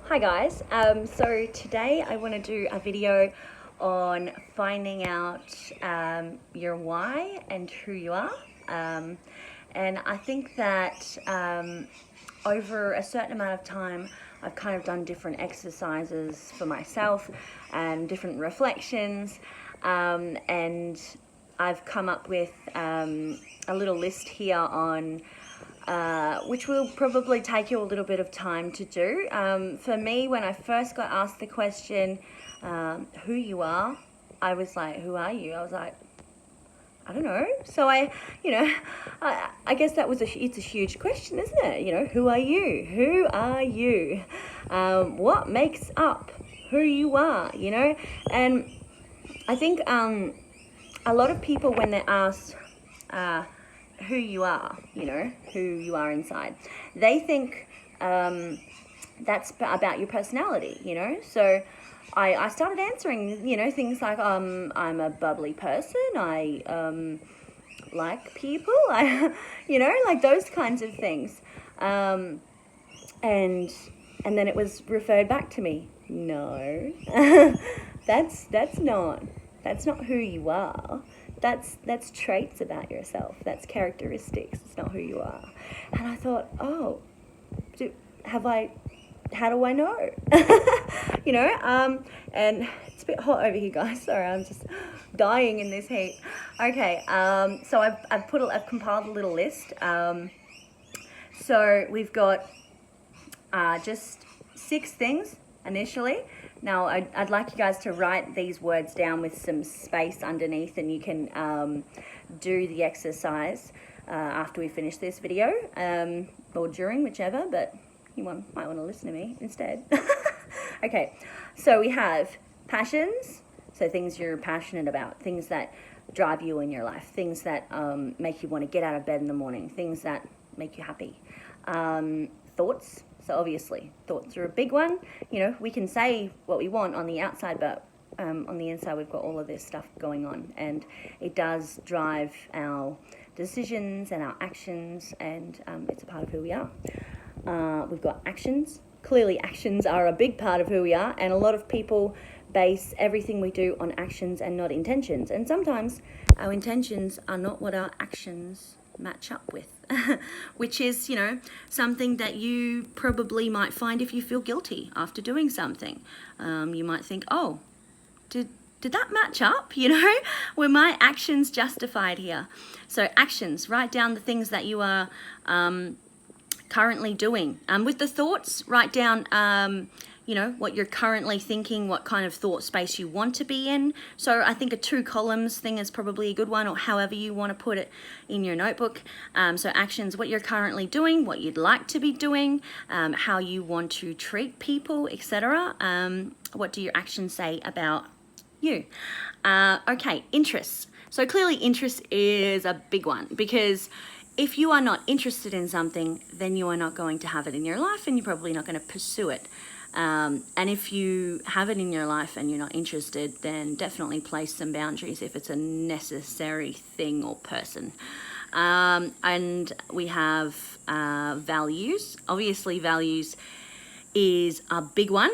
Hi guys, so today I want to do a video on finding out your why and who you are. And I think that over a certain amount of time I've kind of done different exercises for myself and different reflections, and I've come up with a little list here on which will probably take you a little bit of time to do. For me, when I first got asked the question, who you are, I was like, who are you? I was like, I don't know. So I guess that was it's a huge question, isn't it? Who are you? Who are you? What makes up who you are? And I think a lot of people, when they're asked who you are, who you are inside, they think that's about your personality, So I started answering, things like I'm a bubbly person, I like people, like those kinds of things. And then it was referred back to me. No, that's not who you are. That's traits about yourself. That's characteristics. It's not who you are. And I thought, oh, how do I know? And it's a bit hot over here, guys. Sorry, I'm just dying in this heat. Okay, so I've compiled a little list. So we've got just 6 things initially. Now, I'd like you guys to write these words down with some space underneath, and you can do the exercise after we finish this video, or during, whichever, but you might want to listen to me instead. Okay, so we have passions, so things you're passionate about, things that drive you in your life, things that make you want to get out of bed in the morning, things that make you happy. Thoughts. So obviously, thoughts are a big one. We can say what we want on the outside, but on the inside, we've got all of this stuff going on, and it does drive our decisions and our actions, and it's a part of who we are. We've got actions. Clearly, actions are a big part of who we are, and a lot of people base everything we do on actions and not intentions. And sometimes our intentions are not what our actions match up with, which is, something that you probably might find if you feel guilty after doing something. You might think, oh, did that match up? Were my actions justified here? So actions, write down the things that you are currently doing. With the thoughts, write down what you're currently thinking, what kind of thought space you want to be in. So I think a 2 columns thing is probably a good one, or however you want to put it in your notebook. So actions, what you're currently doing, what you'd like to be doing, how you want to treat people, etc. What do your actions say about you? Okay, interests. So clearly interest is a big one, because if you are not interested in something, then you are not going to have it in your life, and you're probably not going to pursue it. And if you have it in your life and you're not interested, then definitely place some boundaries if it's a necessary thing or person. And we have values. Obviously, values is a big one.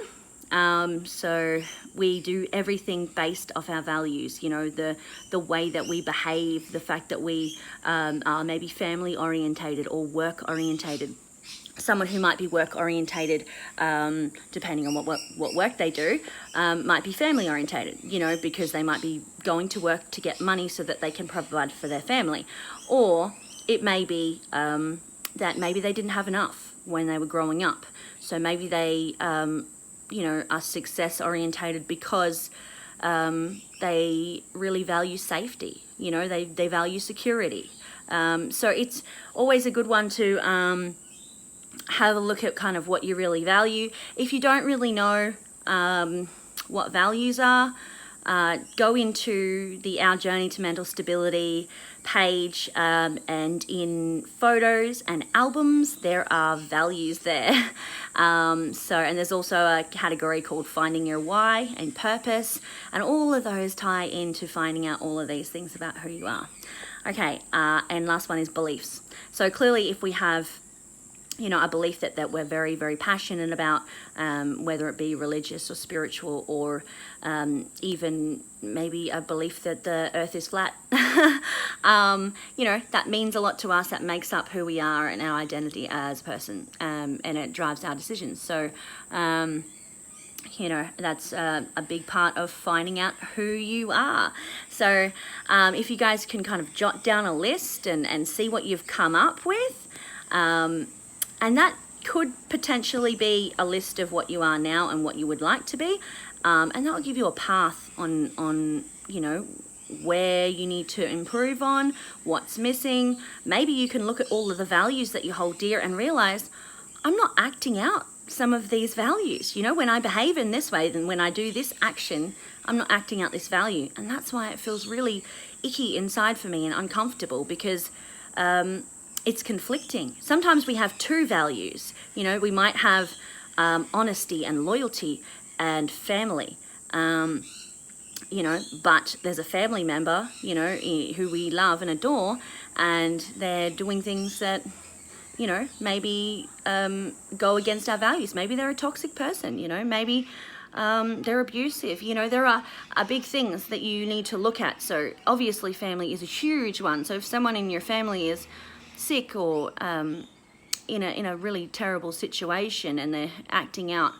So we do everything based off our values, the way that we behave, the fact that we are maybe family orientated or work orientated. Someone who might be work orientated, depending on what work they do, might be family orientated, because they might be going to work to get money so that they can provide for their family. Or it may be that maybe they didn't have enough when they were growing up. So maybe they are success orientated because they really value safety. They value security. So it's always a good one to have a look at kind of what you really value. If you don't really know what values are, go into the Our Journey to Mental Stability page, and in photos and albums there are values there. And there's also a category called Finding Your Why and Purpose, and all of those tie into finding out all of these things about who you are. Okay, and last one is beliefs. So clearly, if we have a belief that we're very, very passionate about, whether it be religious or spiritual, or even maybe a belief that the earth is flat. That means a lot to us. That makes up who we are and our identity as a person, and it drives our decisions. So, that's a big part of finding out who you are. So if you guys can kind of jot down a list and see what you've come up with, and that could potentially be a list of what you are now and what you would like to be. And that will give you a path on where you need to improve on, what's missing. Maybe you can look at all of the values that you hold dear and realize, I'm not acting out some of these values. When I behave in this way, then when I do this action, I'm not acting out this value. And that's why it feels really icky inside for me and uncomfortable, because it's conflicting. Sometimes we have two values. We might have honesty and loyalty and family. But there's a family member, who we love and adore, and they're doing things that, maybe go against our values. Maybe they're a toxic person, maybe they're abusive. There are big things that you need to look at. So obviously family is a huge one. So if someone in your family is sick or in a really terrible situation and they're acting out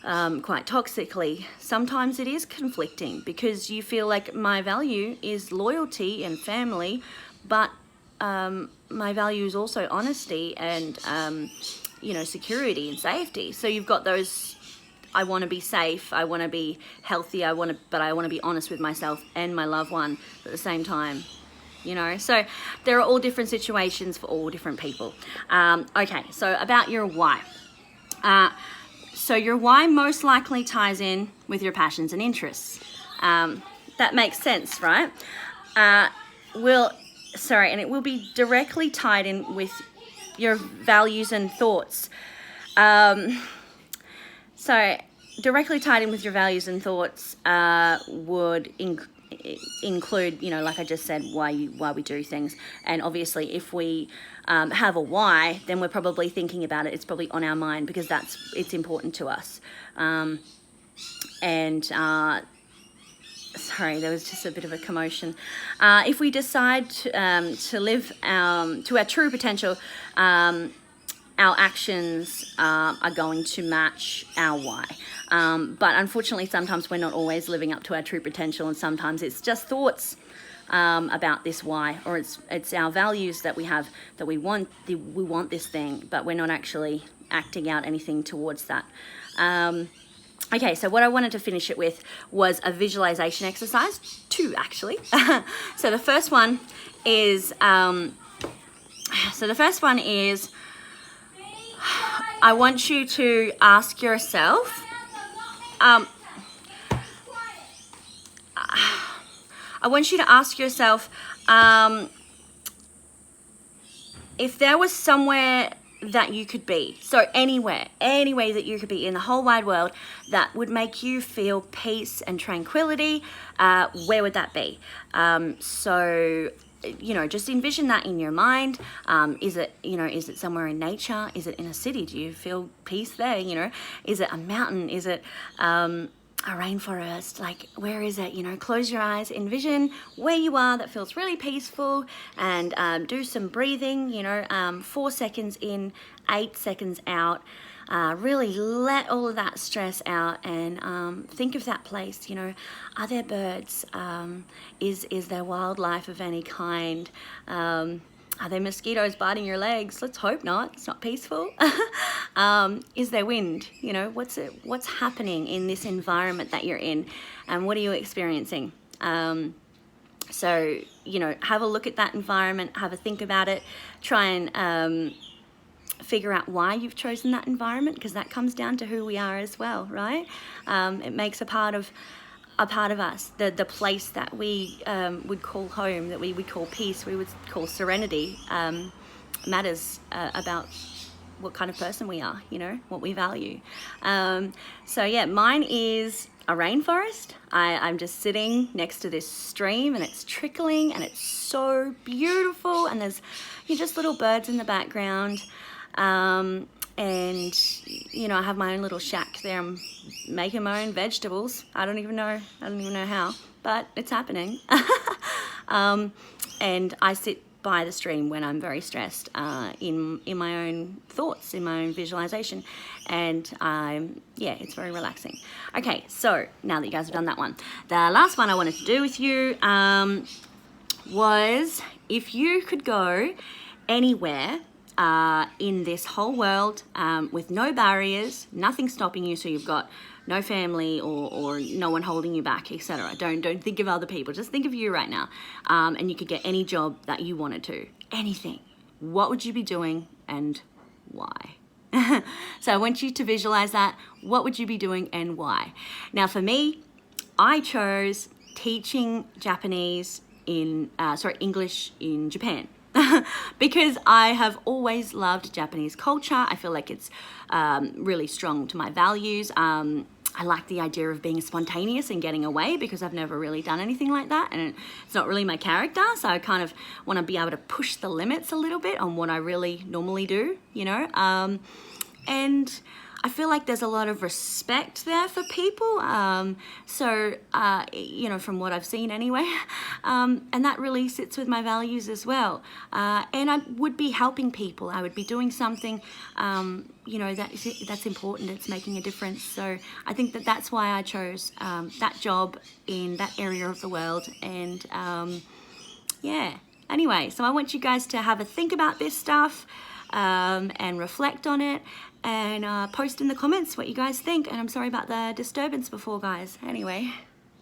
quite toxically, sometimes it is conflicting, because you feel like my value is loyalty and family, but my value is also honesty and security and safety. So you've got those, I want to be safe, I want to be healthy, but I want to be honest with myself and my loved one at the same time. So there are all different situations for all different people. Okay, so about your why. So your why most likely ties in with your passions and interests. That makes sense, right? And it will be directly tied in with your values and thoughts. So directly tied in with your values and thoughts would include, like I just said, why we do things. And obviously if we have a why, then we're probably thinking about it. It's probably on our mind because it's important to us. Sorry, there was just a bit of a commotion. If we decide to live to our true potential, our actions are going to match our why. But unfortunately, sometimes we're not always living up to our true potential, and sometimes it's just thoughts about this why, or it's our values that we have, that we want this thing, but we're not actually acting out anything towards that. Okay, so what I wanted to finish it with was a visualization exercise, 2 actually. So the first one is, I want you to ask yourself, if there was somewhere that you could be, so anywhere that you could be in the whole wide world that would make you feel peace and tranquility, where would that be? So just envision that in your mind. Is it somewhere in nature? Is it in a city? Do you feel peace there? Is it a mountain? Is it a rainforest? Like, where is it? Close your eyes, envision where you are that feels really peaceful, and do some breathing, 4 seconds in, 8 seconds out. Really let all of that stress out, and think of that place. Are there birds? Is there wildlife of any kind? Are there mosquitoes biting your legs? Let's hope not. It's not peaceful. Is there wind? What's happening in this environment that you're in, and what are you experiencing? So have a look at that environment, have a think about it, try and figure out why you've chosen that environment, because that comes down to who we are as well, right? It makes a part of us, the place that we would call home, that we would call peace, we would call serenity, matters about what kind of person we are, what we value. So yeah, mine is a rainforest. I'm just sitting next to this stream, and it's trickling, and it's so beautiful, and there's just little birds in the background. And you know, I have my own little shack there. I'm making my own vegetables. I don't even know how, but it's happening. And I sit by the stream when I'm very stressed, in my own thoughts, in my own visualization, and yeah, it's very relaxing. Okay, so now that you guys have done that one, the last one I wanted to do with you was, if you could go anywhere in this whole world, with no barriers, nothing stopping you, so you've got no family or no one holding you back, etc. Don't think of other people, just think of you right now, and you could get any job that you wanted to, anything. What would you be doing and why? So I want you to visualize that. What would you be doing and why? Now for me, I chose teaching English in Japan. Because I have always loved Japanese culture. I feel like it's really strong to my values. I like the idea of being spontaneous and getting away, because I've never really done anything like that, and it's not really my character, so I kind of want to be able to push the limits a little bit on what I really normally do, you know. And I feel like there's a lot of respect there for people, so you know, from what I've seen anyway, and that really sits with my values as well. And I would be helping people. I would be doing something, you know, that's important. It's making a difference. So I think that's why I chose that job in that area of the world. And yeah. Anyway, so I want you guys to have a think about this stuff, and reflect on it, and post in the comments what you guys think. And I'm sorry about the disturbance before, guys. Anyway.